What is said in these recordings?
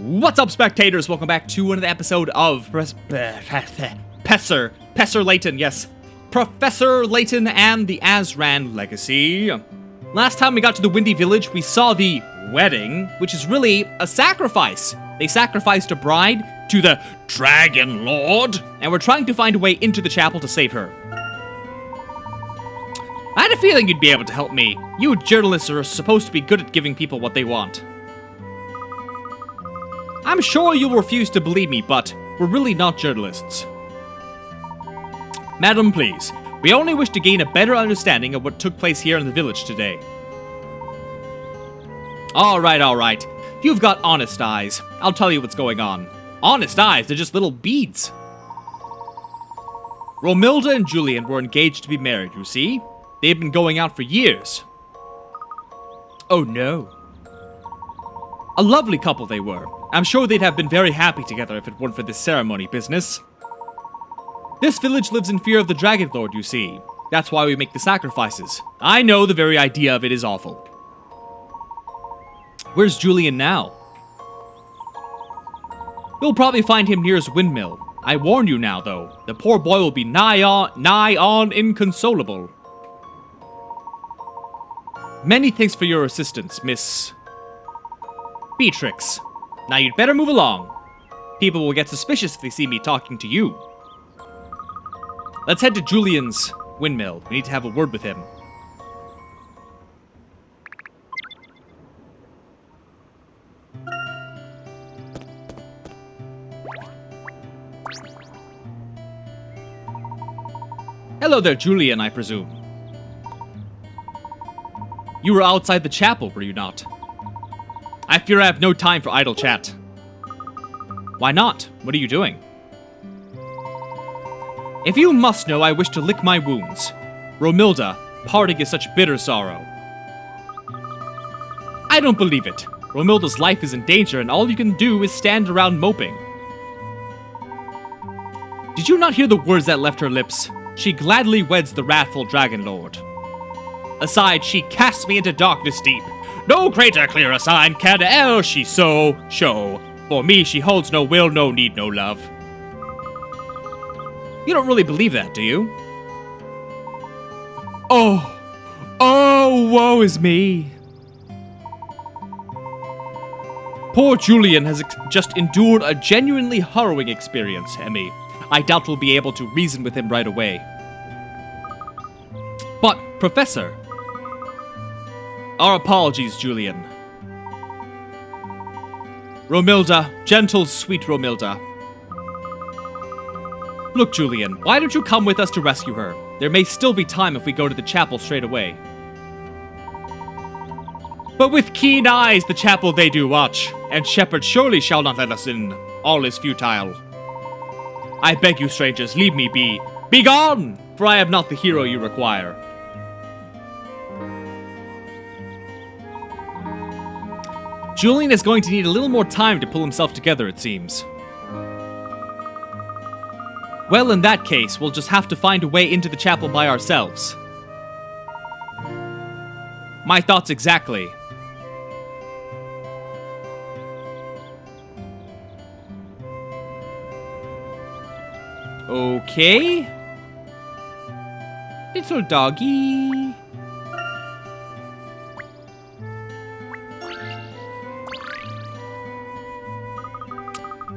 What's up, spectators? Welcome back to another episode of Professor Layton, yes. Professor Layton and the Azran Legacy. Last time we got to the Windy Village, we saw the wedding, which is really a sacrifice. They sacrificed a bride to the Dragon Lord, and we're trying to find a way into the chapel to save her. I had a feeling you'd be able to help me. You journalists are supposed to be good at giving people what they want. I'm sure you'll refuse to believe me, but we're really not journalists. Madam, please. We only wish to gain a better understanding of what took place here in the village today. Alright. You've got honest eyes. I'll tell you what's going on. Honest eyes? They're just little beads. Romilda and Julian were engaged to be married, you see? They've been going out for years. Oh no. A lovely couple they were. I'm sure they'd have been very happy together if it weren't for this ceremony business. This village lives in fear of the Dragon Lord, you see. That's why we make the sacrifices. I know the very idea of it is awful. Where's Julian now? You'll probably find him near his windmill. I warn you now, though. The poor boy will be nigh on inconsolable. Many thanks for your assistance, Miss Beatrix. Now you'd better move along. People will get suspicious if they see me talking to you. Let's head to Julian's windmill. We need to have a word with him. Hello there, Julian, I presume. You were outside the chapel, were you not? I fear I have no time for idle chat. Why not? What are you doing? If you must know, I wish to lick my wounds. Romilda, parting is such bitter sorrow. I don't believe it. Romilda's life is in danger, and all you can do is stand around moping. Did you not hear the words that left her lips? She gladly weds the wrathful Dragon Lord. Aside, she casts me into darkness deep. No greater clearer sign can e'er she so show. For me she holds no will, no need, no love. You don't really believe that, do you? Oh, woe is me. Poor Julian has just endured a genuinely harrowing experience, Emmy. I doubt we'll be able to reason with him right away. But, Professor... Our apologies, Julian. Romilda, gentle, sweet Romilda. Look, Julian, why don't you come with us to rescue her? There may still be time if we go to the chapel straight away. But with keen eyes the chapel they do watch, and Shepherd surely shall not let us in. All is futile. I beg you, strangers, leave me be. Be gone! For I am not the hero you require. Julian is going to need a little more time to pull himself together, it seems. Well, in that case, we'll just have to find a way into the chapel by ourselves. My thoughts exactly. Okay. Little doggy.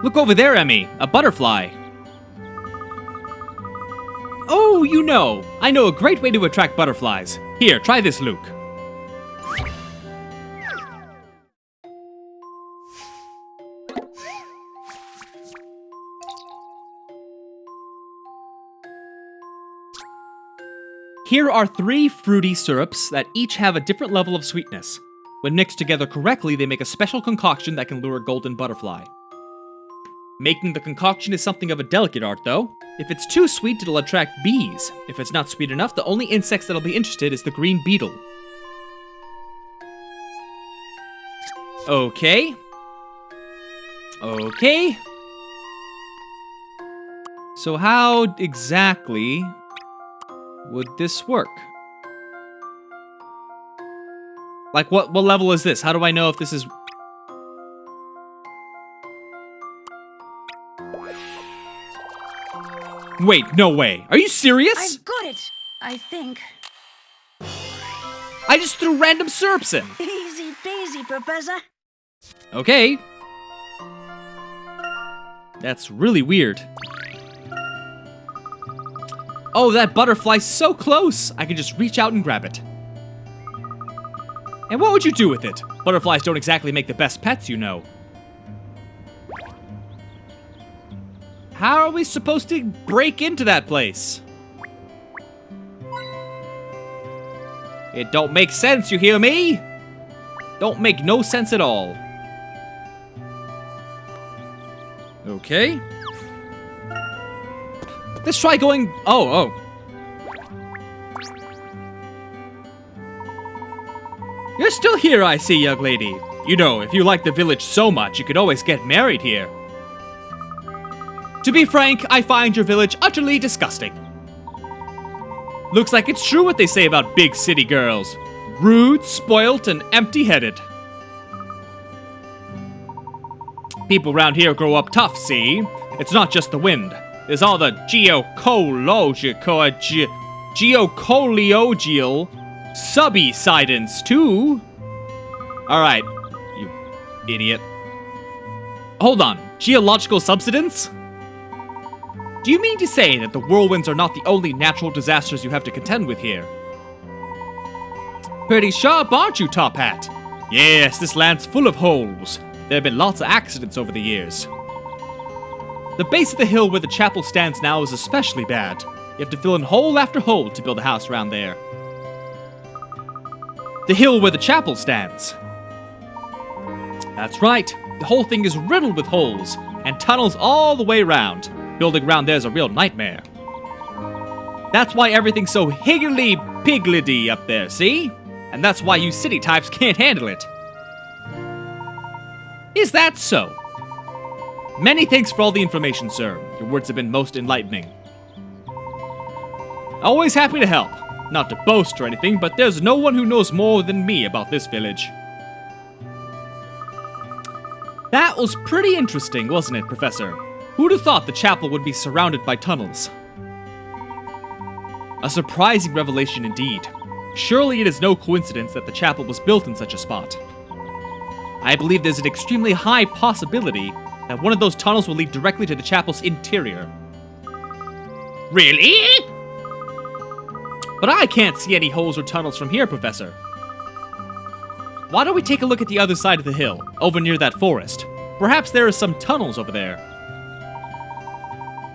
Look over there, Emmy. A butterfly. Oh, you know. I know a great way to attract butterflies. Here, try this, Luke. Here are 3 fruity syrups that each have a different level of sweetness. When mixed together correctly, they make a special concoction that can lure a golden butterfly. Making the concoction is something of a delicate art, though. If it's too sweet, it'll attract bees. If it's not sweet enough, the only insects that'll be interested is the green beetle. Okay. So how exactly would this work? Like, what level is this? How do I know if this is... Wait, no way. Are you serious? I've got it, I think. I just threw random syrups in. Easy peasy, Professor. Okay. That's really weird. Oh, that butterfly's so close. I can just reach out and grab it. And what would you do with it? Butterflies don't exactly make the best pets, you know. How are we supposed to break into that place? It don't make sense, you hear me? Don't make no sense at all. Okay. Let's try going... Oh. You're still here, I see, young lady. You know, if you like the village so much, you could always get married here. To be frank, I find your village utterly disgusting. Looks like it's true what they say about big city girls. Rude, spoilt, and empty-headed. People around here grow up tough, see? It's not just the wind. There's all the geocollogial subsidence too. Alright, you idiot. Hold on, geological subsidence? Do you mean to say that the whirlwinds are not the only natural disasters you have to contend with here? Pretty sharp, aren't you, Top Hat? Yes, this land's full of holes. There have been lots of accidents over the years. The base of the hill where the chapel stands now is especially bad. You have to fill in hole after hole to build a house around there. The hill where the chapel stands. That's right. The whole thing is riddled with holes and tunnels all the way around. Building around there is a real nightmare. That's why everything's so higgledy-piggledy up there, see? And that's why you city types can't handle it. Is that so? Many thanks for all the information, sir. Your words have been most enlightening. Always happy to help. Not to boast or anything, but there's no one who knows more than me about this village. That was pretty interesting, wasn't it, Professor? Who'd have thought the chapel would be surrounded by tunnels? A surprising revelation indeed. Surely it is no coincidence that the chapel was built in such a spot. I believe there's an extremely high possibility that one of those tunnels will lead directly to the chapel's interior. Really? But I can't see any holes or tunnels from here, Professor. Why don't we take a look at the other side of the hill, over near that forest? Perhaps there are some tunnels over there.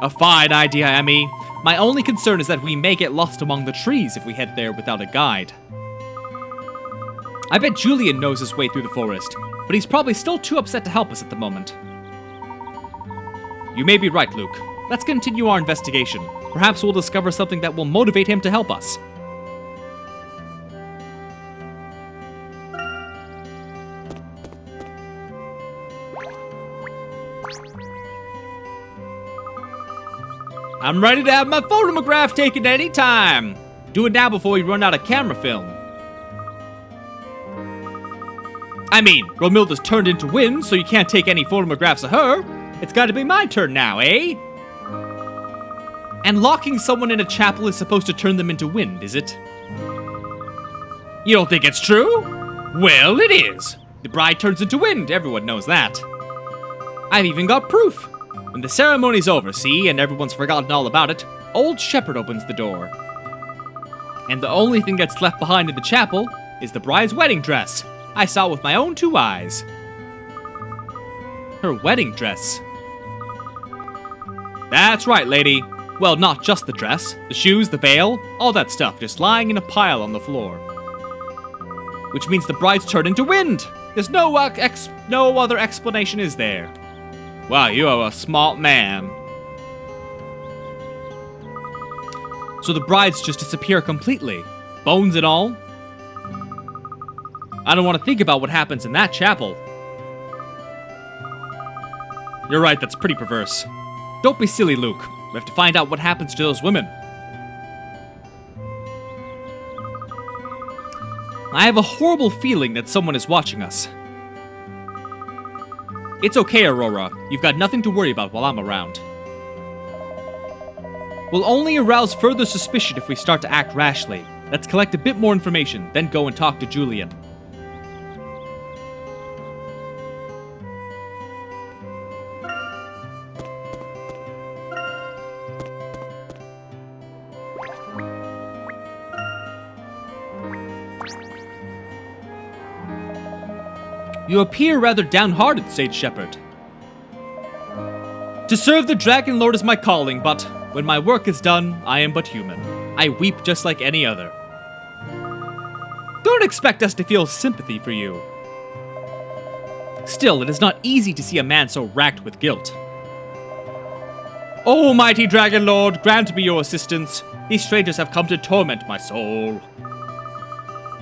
A fine idea, Emmy. My only concern is that we may get lost among the trees if we head there without a guide. I bet Julian knows his way through the forest, but he's probably still too upset to help us at the moment. You may be right, Luke. Let's continue our investigation. Perhaps we'll discover something that will motivate him to help us. I'm ready to have my photograph taken any time. Do it now before we run out of camera film. I mean, Romilda's turned into wind, so you can't take any photographs of her. It's gotta be my turn now, eh? And locking someone in a chapel is supposed to turn them into wind, is it? You don't think it's true? Well, it is. The bride turns into wind, everyone knows that. I've even got proof. When the ceremony's over, see, and everyone's forgotten all about it, old Shepherd opens the door. And the only thing that's left behind in the chapel is the bride's wedding dress. I saw it with my own 2 eyes. Her wedding dress. That's right, lady. Well, not just the dress, the shoes, the veil, all that stuff just lying in a pile on the floor. Which means the bride's turned into wind. There's no other explanation, is there? Wow, you are a smart man. So the brides just disappear completely, bones and all? I don't want to think about what happens in that chapel. You're right, that's pretty perverse. Don't be silly, Luke. We have to find out what happens to those women. I have a horrible feeling that someone is watching us. It's okay, Aurora. You've got nothing to worry about while I'm around. We'll only arouse further suspicion if we start to act rashly. Let's collect a bit more information, then go and talk to Julian. You appear rather downhearted, Sage Shepherd. To serve the Dragon Lord is my calling, but when my work is done, I am but human. I weep just like any other. Don't expect us to feel sympathy for you. Still, it is not easy to see a man so racked with guilt. Oh, mighty Dragon Lord, grant me your assistance. These strangers have come to torment my soul.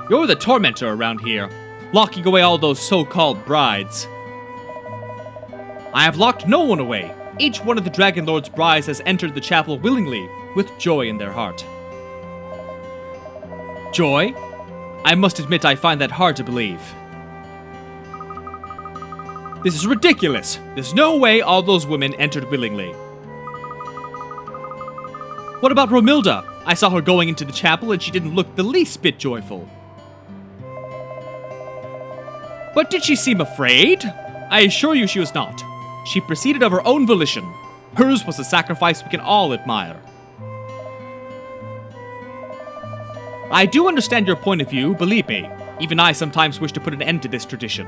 You're the tormentor around here, locking away all those so-called brides. I have locked no one away. Each one of the Dragon Lord's brides has entered the chapel willingly, with joy in their heart. Joy? I must admit I find that hard to believe. This is ridiculous. There's no way all those women entered willingly. What about Romilda? I saw her going into the chapel and she didn't look the least bit joyful. But did she seem afraid? I assure you she was not. She proceeded of her own volition. Hers was a sacrifice we can all admire. I do understand your point of view, believe me. Even I sometimes wish to put an end to this tradition.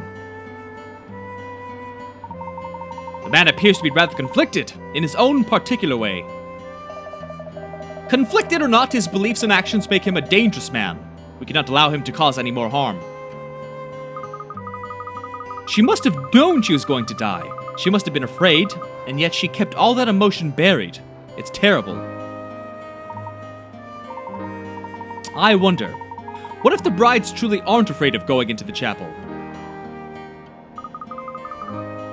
The man appears to be rather conflicted, in his own particular way. Conflicted or not, his beliefs and actions make him a dangerous man. We cannot allow him to cause any more harm. She must have known she was going to die. She must have been afraid, and yet she kept all that emotion buried. It's terrible. I wonder, what if the brides truly aren't afraid of going into the chapel?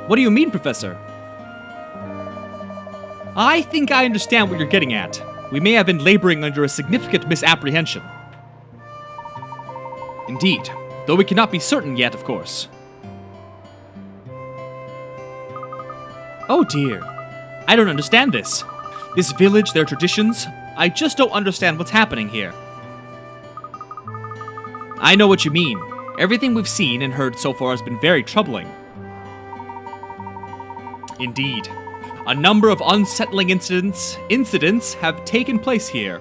What do you mean, Professor? I think I understand what you're getting at. We may have been laboring under a significant misapprehension. Indeed, though we cannot be certain yet, of course. Oh dear, I don't understand this. This village, their traditions, I just don't understand what's happening here. I know what you mean. Everything we've seen and heard so far has been very troubling. Indeed. A number of unsettling incidents have taken place here.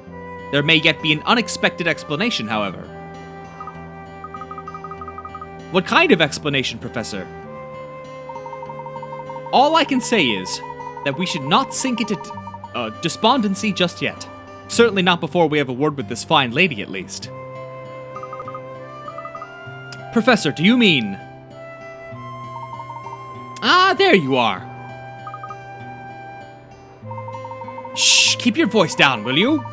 There may yet be an unexpected explanation, however. What kind of explanation, Professor? All I can say is that we should not sink into despondency just yet. Certainly not before we have a word with this fine lady, at least. Professor, do you mean... Ah, there you are. Shh, keep your voice down, will you?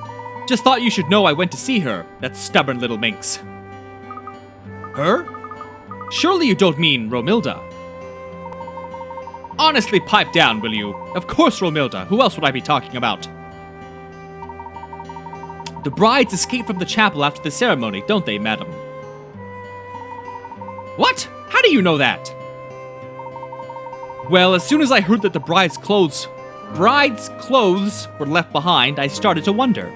Just thought you should know I went to see her, that stubborn little minx. Her? Surely you don't mean Romilda. Honestly, pipe down, will you? Of course Romilda, who else would I be talking about? The brides escape from the chapel after the ceremony, don't they, madam? What? How do you know that? Well, as soon as I heard that the bride's clothes were left behind, I started to wonder.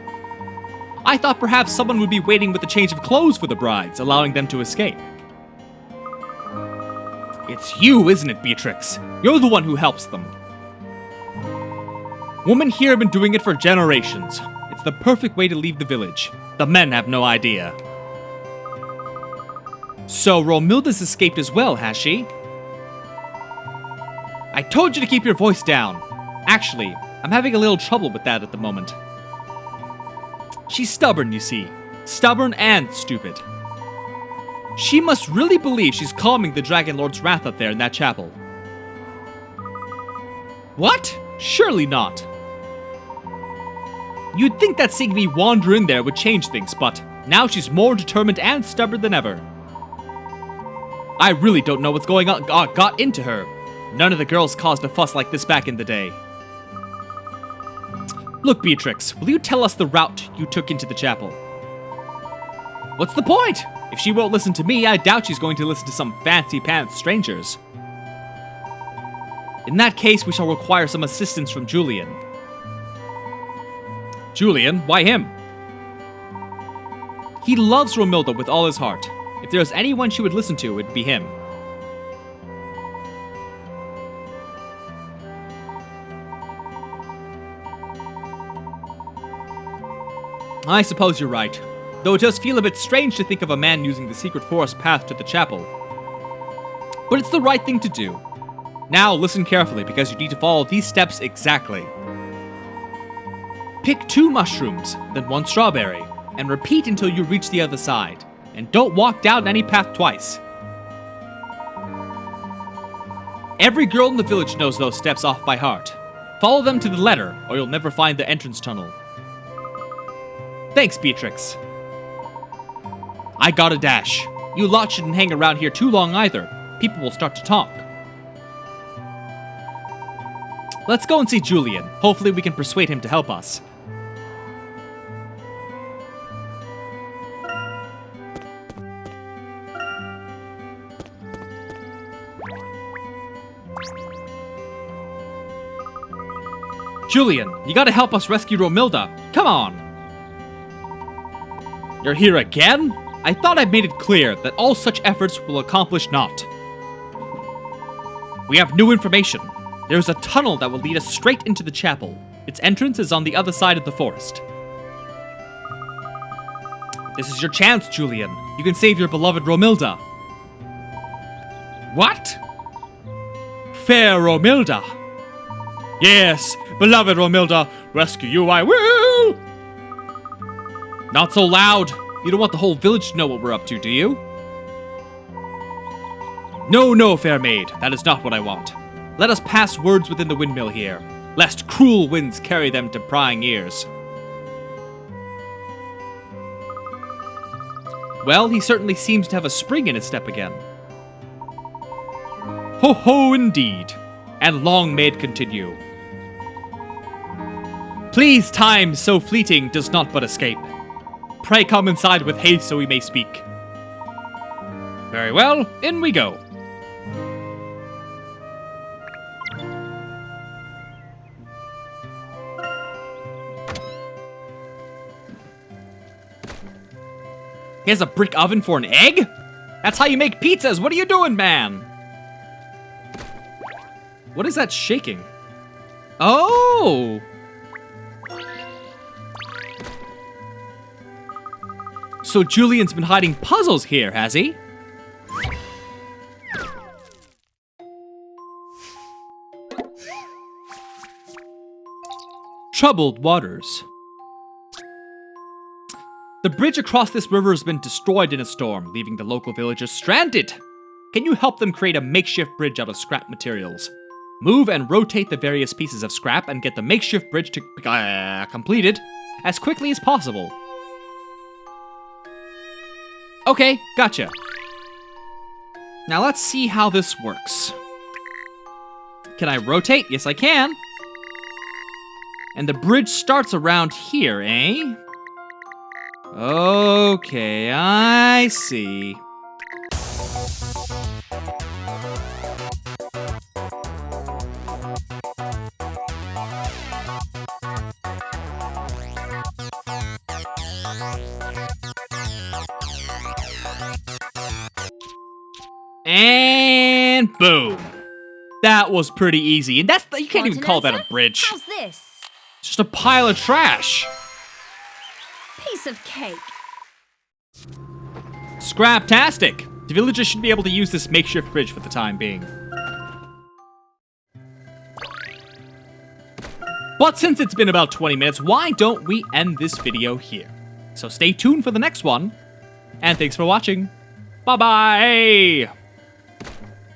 I thought perhaps someone would be waiting with a change of clothes for the brides, allowing them to escape. It's you, isn't it, Beatrix? You're the one who helps them. Women here have been doing it for generations. It's the perfect way to leave the village. The men have no idea. So Romilda's escaped as well, has she? I told you to keep your voice down. Actually, I'm having a little trouble with that at the moment. She's stubborn, you see. Stubborn and stupid. She must really believe she's calming the Dragon Lord's wrath up there in that chapel. What? Surely not. You'd think that seeing me wander in there would change things, but now she's more determined and stubborn than ever. I really don't know what's going on got into her. None of the girls caused a fuss like this back in the day. Look, Beatrix, will you tell us the route you took into the chapel? What's the point? If she won't listen to me, I doubt she's going to listen to some fancy-pants strangers. In that case, we shall require some assistance from Julian. Julian? Why him? He loves Romilda with all his heart. If there was anyone she would listen to, it'd be him. I suppose you're right, though it does feel a bit strange to think of a man using the secret forest path to the chapel. But it's the right thing to do. Now listen carefully, because you need to follow these steps exactly. Pick 2 mushrooms, then 1 strawberry, and repeat until you reach the other side. And don't walk down any path twice. Every girl in the village knows those steps off by heart. Follow them to the letter, or you'll never find the entrance tunnel. Thanks, Beatrix. I gotta dash. You lot shouldn't hang around here too long either. People will start to talk. Let's go and see Julian. Hopefully we can persuade him to help us. Julian, you gotta help us rescue Romilda. Come on! You're here again? I thought I made it clear that all such efforts will accomplish naught. We have new information. There's a tunnel that will lead us straight into the chapel. Its entrance is on the other side of the forest. This is your chance, Julian. You can save your beloved Romilda. What? Fair Romilda. Yes, beloved Romilda, rescue you I will! Not so loud. You don't want the whole village to know what we're up to, do you? No, no, fair maid. That is not what I want. Let us pass words within the windmill here, lest cruel winds carry them to prying ears. Well, he certainly seems to have a spring in his step again. Ho ho indeed, and long may it continue. Please, time so fleeting does not but escape. Pray come inside with haste so we may speak. Very well, in we go. He has a brick oven for an egg? That's how you make pizzas! What are you doing, man? What is that shaking? Oh! So Julian's been hiding puzzles here, has he? Troubled waters. The bridge across this river has been destroyed in a storm, leaving the local villagers stranded. Can you help them create a makeshift bridge out of scrap materials? Move and rotate the various pieces of scrap and get the makeshift bridge to completed as quickly as possible. Okay, gotcha. Now let's see how this works. Can I rotate? Yes, I can. And the bridge starts around here, eh? Okay, I see. And boom. That was pretty easy. And that's you can't even call that a bridge. How's this? Just a pile of trash. Piece of cake. Scraptastic. The villagers should be able to use this makeshift bridge for the time being. But since it's been about 20 minutes, why don't we end this video here? So stay tuned for the next one. And thanks for watching. Bye-bye.